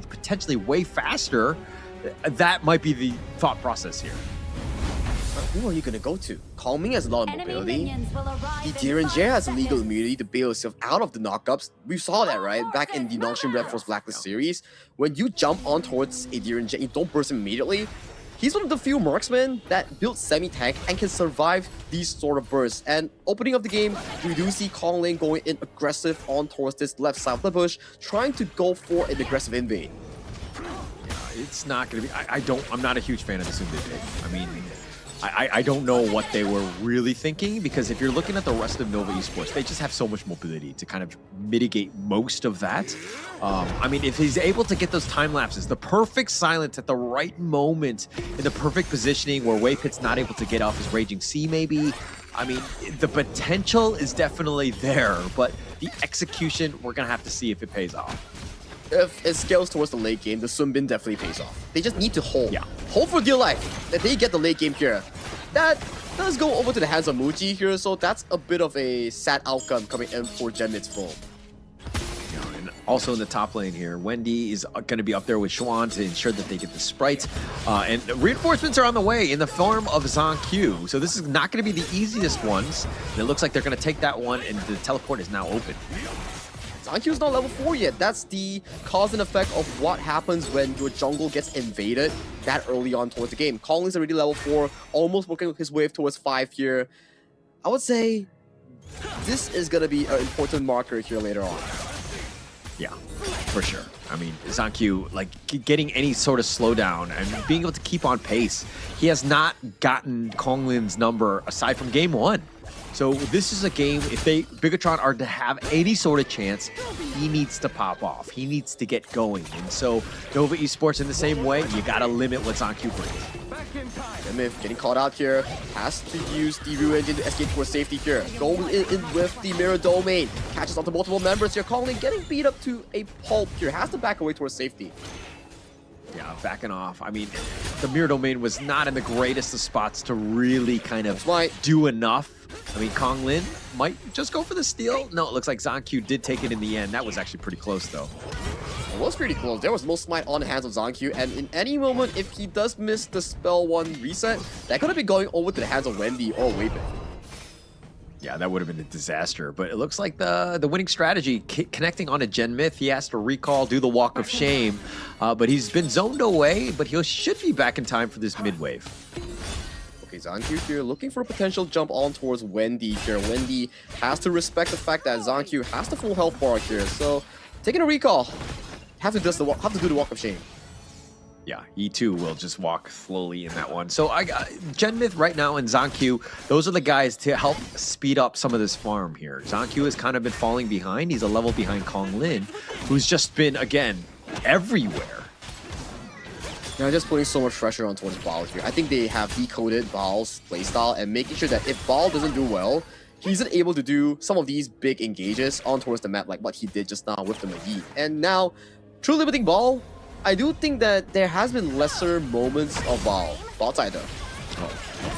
potentially way faster. That might be the thought process here. Who are you gonna go to? Calming has a lot of mobility. The Derringer has a legal immunity to bail himself out of the knockups. We saw that, right? Back in the Nongshim Red Force Blacklist series. When you jump on towards a Derringer, you don't burst him immediately. He's one of the few marksmen that build semi-tank and can survive these sort of bursts. And opening up the game, we do see Kong Lin going in aggressive on towards this left side of the bush, trying to go for an aggressive invade. It's not going to be... I'm not a huge fan of this invade. I mean... I don't know what they were really thinking, because if you're looking at the rest of Nova Esports, they just have so much mobility to kind of mitigate most of that. I mean, if he's able to get those time lapses, the perfect silence at the right moment, in the perfect positioning where Waypit's not able to get off his Raging Sea maybe, I mean, the potential is definitely there, but the execution, we're going to have to see if it pays off. If it scales towards the late game, the Sunbin definitely pays off. They just need to hold. Yeah. Hold for dear life. If they get the late game here, that does go over to the hands of Muji here, so that's a bit of a sad outcome coming in for Genmit's full. And also in the top lane here, Wendy is going to be up there with Xuan to ensure that they get the sprites. And reinforcements are on the way in the form of ZhongQ. So this is not going to be the easiest ones. And it looks like they're going to take that one, and the teleport is now open. ZhongQ's not level 4 yet. That's the cause and effect of what happens when your jungle gets invaded that early on towards the game. Kong Lin's already level 4, almost working his way towards 5 here. I would say this is going to be an important marker here later on. Yeah, for sure. I mean, ZhongQ, like, getting any sort of slowdown and being able to keep on pace. He has not gotten Kong Lin's number aside from game 1. So this is a game, if Bigetron are to have any sort of chance, he needs to pop off. He needs to get going. And so Nova Esports in the same way, you gotta limit what ZhongQ brings. Myth getting caught out here, has to use the Ryu Engine to escape towards safety here. Going in with the Mirror Domain, catches onto multiple members here. Kong Lin getting beat up to a pulp here, has to back away towards safety. Yeah, backing off. I mean, the Mirror Domain was not in the greatest of spots to really kind of do enough. I mean, Kong Lin might just go for the steal. No, it looks like ZhongQ did take it in the end. That was actually pretty close, though. It was pretty close. There was no smite on the hands of ZhongQ, and in any moment, if he does miss the spell 1 reset, that could have been going over to the hands of Wendy or Waypit. Yeah, that would have been a disaster. But it looks like the winning strategy, connecting on a Gen Myth. He has to recall, do the Walk of Shame. But he's been zoned away, but he should be back in time for this mid-wave. Okay, ZhongQ here looking for a potential jump on towards Wendy here. Wendy has to respect the fact that ZhongQ has the full health bar here. So, taking a recall, have to do the Walk of Shame. Yeah, E2 will just walk slowly in that one. So Gen Myth right now and ZhongQ, those are the guys to help speed up some of this farm here. ZhongQ has kind of been falling behind. He's a level behind Kong Lin, who's just been, again, everywhere. They're just putting so much pressure on towards Baal here. I think they have decoded Baal's playstyle and making sure that if Baal doesn't do well, he isn't able to do some of these big engages on towards the map like what he did just now with the McGee. And now, true limiting Baal, I do think that there has been lesser moments of Baal. Baal side though. Oh,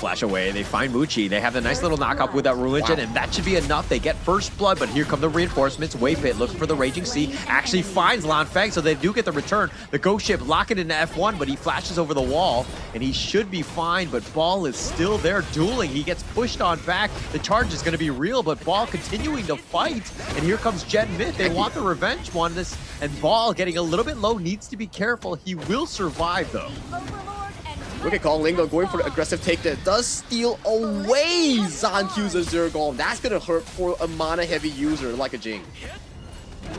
flash away. They find Muchi. They have the nice little knockup with that religion, and that should be enough. They get first blood, but here come the reinforcements. Waypit looking for the Raging Sea. Actually finds Lan Feng, so they do get the return. The Ghost Ship lock it into F1, but he flashes over the wall, and he should be fine, but Ball is still there dueling. He gets pushed on back. The charge is going to be real, but Ball continuing to fight, and here comes Gen Myth. They want the revenge on this, and Ball getting a little bit low, needs to be careful. He will survive, though. Look at Kong Lin going for the aggressive take that does steal away ZhongQ's Azure Golem. That's going to hurt for a mana-heavy user like a Jing.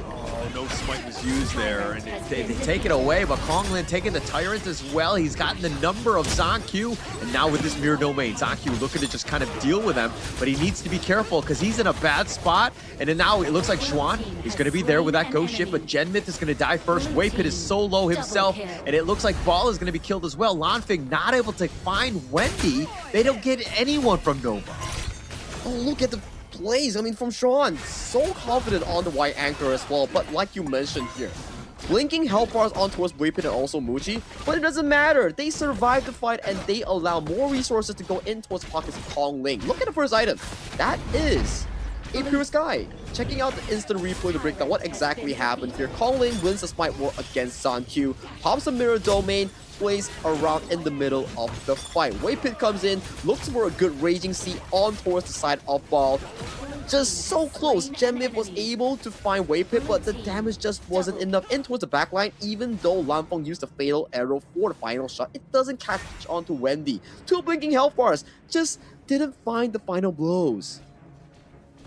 Oh, no smite was used there, and they take it away, but Kong Lin taking the Tyrant as well. He's gotten the number of ZhongQ, and now with this Mirror Domain, ZhongQ looking to just kind of deal with him, but he needs to be careful because he's in a bad spot, and then now it looks like Xuan, he's going to be there with that Ghost Ship, but Gen Myth is going to die first. Waypit is so low himself, and it looks like Ball is going to be killed as well. Lan Feng not able to find Wendy. They don't get anyone from Nova. Oh, look at the plays. I mean, from Xuan, so confident on the white anchor as well, but like you mentioned here, blinking health bars on towards Waypit and also Muji, but it doesn't matter. They survive the fight and they allow more resources to go in towards pockets of Kong Lin. Look at the first item. That is a Pure Sky. Checking out the instant replay to break down what exactly happened here. Kongling wins the Smite War against Zankyu, pops a mirror domain, plays around in the middle of the fight. Wave Pit comes in, looks for a good Raging Sea on towards the side of Ball. Just so close. Genmip was able to find Wave Pit, but the damage just wasn't enough in towards the backline. Even though Lanfeng used the fatal arrow for the final shot, it doesn't catch onto Wendy. 2 blinking health bars, just didn't find the final blows.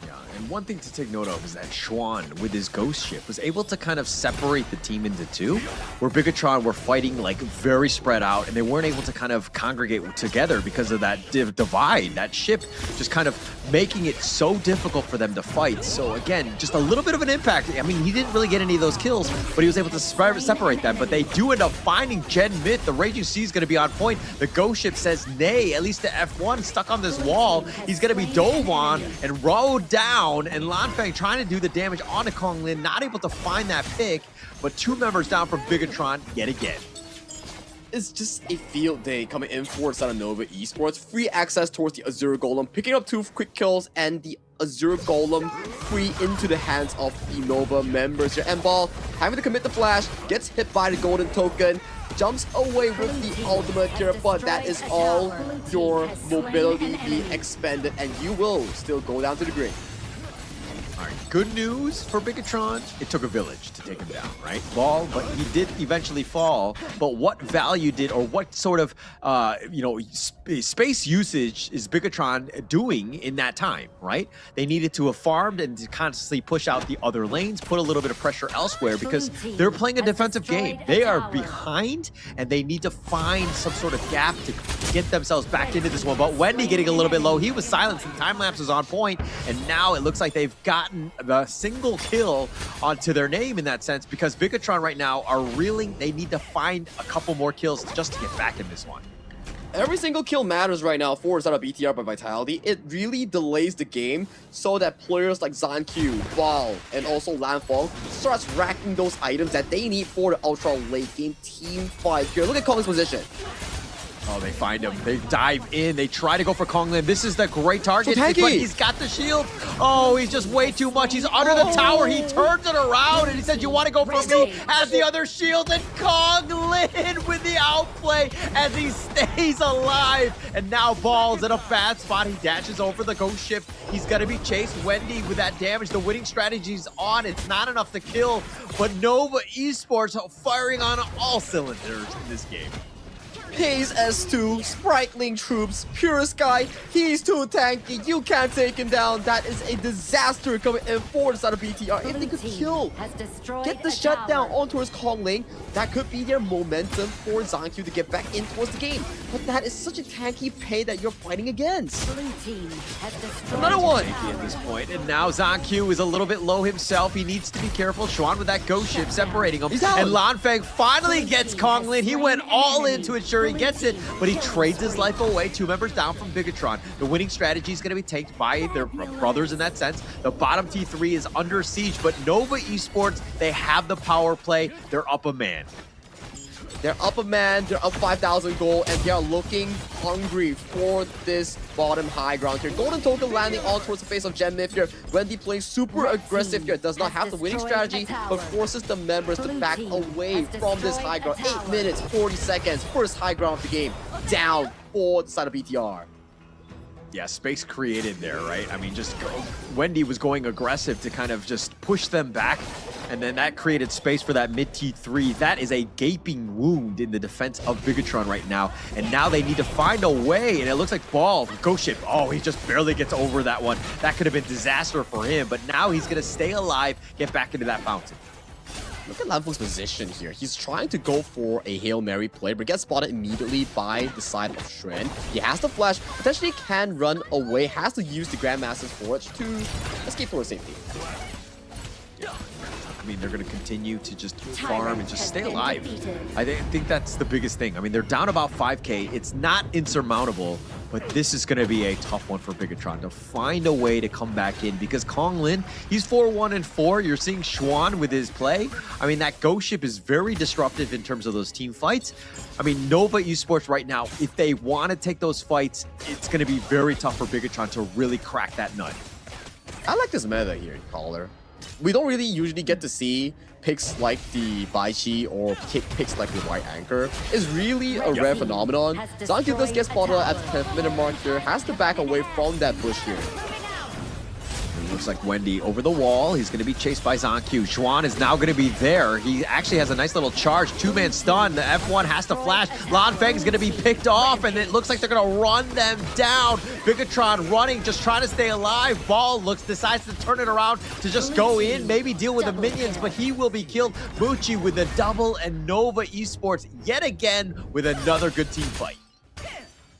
Yeah, and one thing to take note of is that Xuan, with his ghost ship, was able to kind of separate the team into 2, where Bigetron were fighting like very spread out, and they weren't able to kind of congregate together because of that divide, that ship just kind of making it so difficult for them to fight. So again, just a little bit of an impact. I mean, he didn't really get any of those kills, but he was able to separate them. But they do end up finding Gen Myth. The Raging Sea is going to be on point. The ghost ship says nay, at least the F1 stuck on this wall. He's going to be dove on and rode down, and Lanfeng trying to do the damage onto Konglin, not able to find that pick, but 2 members down from Bigetron yet again. It's just a field day coming in for Nova Esports. Free access towards the Azure Golem, picking up 2 quick kills, and the Azure Golem free into the hands of the Nova members here. And Ball having to commit the flash, gets hit by the golden token, jumps away with the ultimate here, but that is all your mobility being expended, and you will still go down to the grave. All right, good news for Bigetron. It took a village to take him down, right? Ball, but he did eventually fall. But what value did, or what sort of, space usage is Bigetron doing in that time, right? They needed to have farmed and to constantly push out the other lanes, put a little bit of pressure elsewhere because they're playing a defensive game. They are behind, and they need to find some sort of gap to get themselves back into this one. But Wendy getting a little bit low. He was silenced, and time lapse was on point, and now it looks like they've gotten the single kill onto their name in that sense, because Bigetron right now are reeling. They need to find a couple more kills just to get back in this one. Every single kill matters right now for Zara BTR by Vitality. It really delays the game so that players like Zankyu, Ball, and also Lanfeng starts racking those items that they need for the ultra late game team fight here. Look at Kongling's position. Oh, they find him. They dive in. They try to go for Konglin. This is the great target, so but he's got the shield. Oh, he's just way too much. He's under the tower. He turns it around, and he says, you want to go for me? Has the other shield, and Konglin with the outplay as he stays alive. And now Ball's in a bad spot. He dashes over the ghost ship. He's going to be chased. Wendy with that damage. The winning strategy's on. It's not enough to kill, but Nova Esports firing on all cylinders in this game. Haze S2, Sprightling troops, Pure Sky, he's too tanky, you can't take him down. That is a disaster coming in for the side of BTR. If they could kill, get the shutdown on towards Kongling, that could be their momentum for Zankyu to get back in towards the game. But that is such a tanky pay that you're fighting against. Another one at this point, and now Zankyu is a little bit low himself. He needs to be careful. Xuan with that ghost ship separating him. And Lanfeng finally gets Konglin. He went all in to ensure he gets it, but he trades his life away. 2 members down from Bigetron. The winning strategy is going to be taken by their brothers in that sense. The bottom T3 is under siege, but Nova Esports, they have the power play. They're up a man. They're up a man, they're up 5,000 gold, and they are looking hungry for this bottom high ground here. Golden token landing on towards the face of Gen Myth here. Wendy playing super aggressive here, does not have the winning strategy, but forces the members to back away from this high ground. 8 minutes, 40 seconds, first high ground of the game, down for the side of BTR. Yeah, space created there, right? I mean, Wendy was going aggressive to kind of just push them back, and then that created space for that mid T3. That is a gaping wound in the defense of Bigetron right now, and now they need to find a way, and it looks like Ball, Ghost Ship, oh, he just barely gets over that one. That could have been disaster for him, but now he's going to stay alive, get back into that fountain. Look at Lanfeng's position here. He's trying to go for a Hail Mary play, but gets spotted immediately by the side of Shren. He has the flash, potentially can run away, has to use the Grandmaster's Forge to escape for safety. I mean, they're going to continue to just farm and just stay alive. I think that's the biggest thing. I mean, they're down about 5K. It's not insurmountable, but this is going to be a tough one for Bigetron to find a way to come back in, because Konglin, he's 4-1-4. You're seeing Xuan with his play. I mean, that ghost ship is very disruptive in terms of those team fights. I mean, Nova Esports right now, if they want to take those fights, it's going to be very tough for Bigetron to really crack that nut. I like this meta here, caller. We don't really usually get to see picks like the Baichi or picks like the White Anchor. It's really a rare phenomenon. Zankyu does get spotted at the 10th minute mark here, has to back away from that bush here. It looks like Wendy over the wall. He's going to be chased by Zankyu. Xuan is now going to be there. He actually has a nice little charge. Two-man stun. The F1 has to flash. Lanfeng is going to be picked off, and it looks like they're going to run them down. Bigetron running, just trying to stay alive. Ball decides to turn it around to just go in, maybe deal with the minions, but he will be killed. Muchi with the double, and Nova Esports yet again with another good team fight.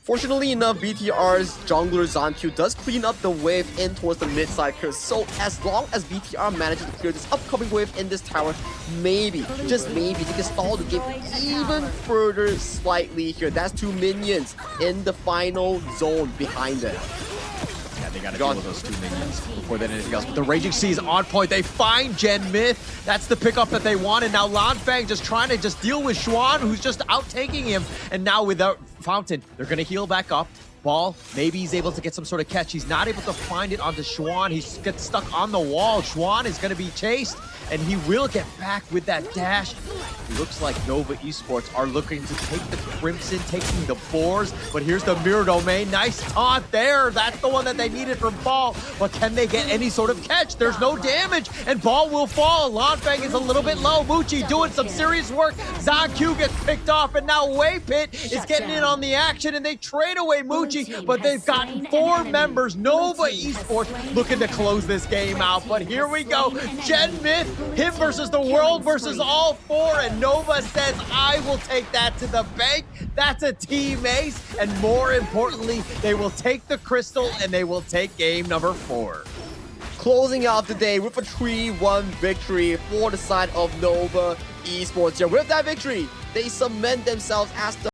Fortunately enough, BTR's jungler Zankyu does clean up the wave in towards the mid side here. So as long as BTR manages to clear this upcoming wave in this tower, maybe, just maybe, they can stall the game even further slightly here. That's 2 minions in the final zone behind them. Yeah, they gotta deal with those 2 minions before then anything else. But the Raging Sea is on point. They find Gen Myth. That's the pickup that they wanted. Now Lanfeng just trying to deal with Xuan, who's just out-tanking him. And now without Fountain, they're gonna heal back up. Ball, maybe he's able to get some sort of catch. He's not able to find it onto Xuan. He gets stuck on the wall. Xuan is gonna be chased, and he will get back with that dash. It looks like Nova Esports are looking to take the Crimson, taking the boars, but here's the Mirror Domain. Nice taunt there. That's the one that they needed from Ball, but can they get any sort of catch? There's no damage, and Ball will fall. Lanfeng is a little bit low. Muchi doing some serious work. Zankyu gets picked off, and now Waypit is getting in on the action, and they trade away Muchi, but they've gotten 4 members. Nova Esports looking to close this game out, but here we go. Gen Myth, him versus the world versus all 4, and Nova says, I will take that to the bank. That's a team ace, and more importantly, they will take the crystal and they will take game number 4. Closing out the day with a 3-1 victory for the side of Nova Esports. Yeah, with that victory, they cement themselves as the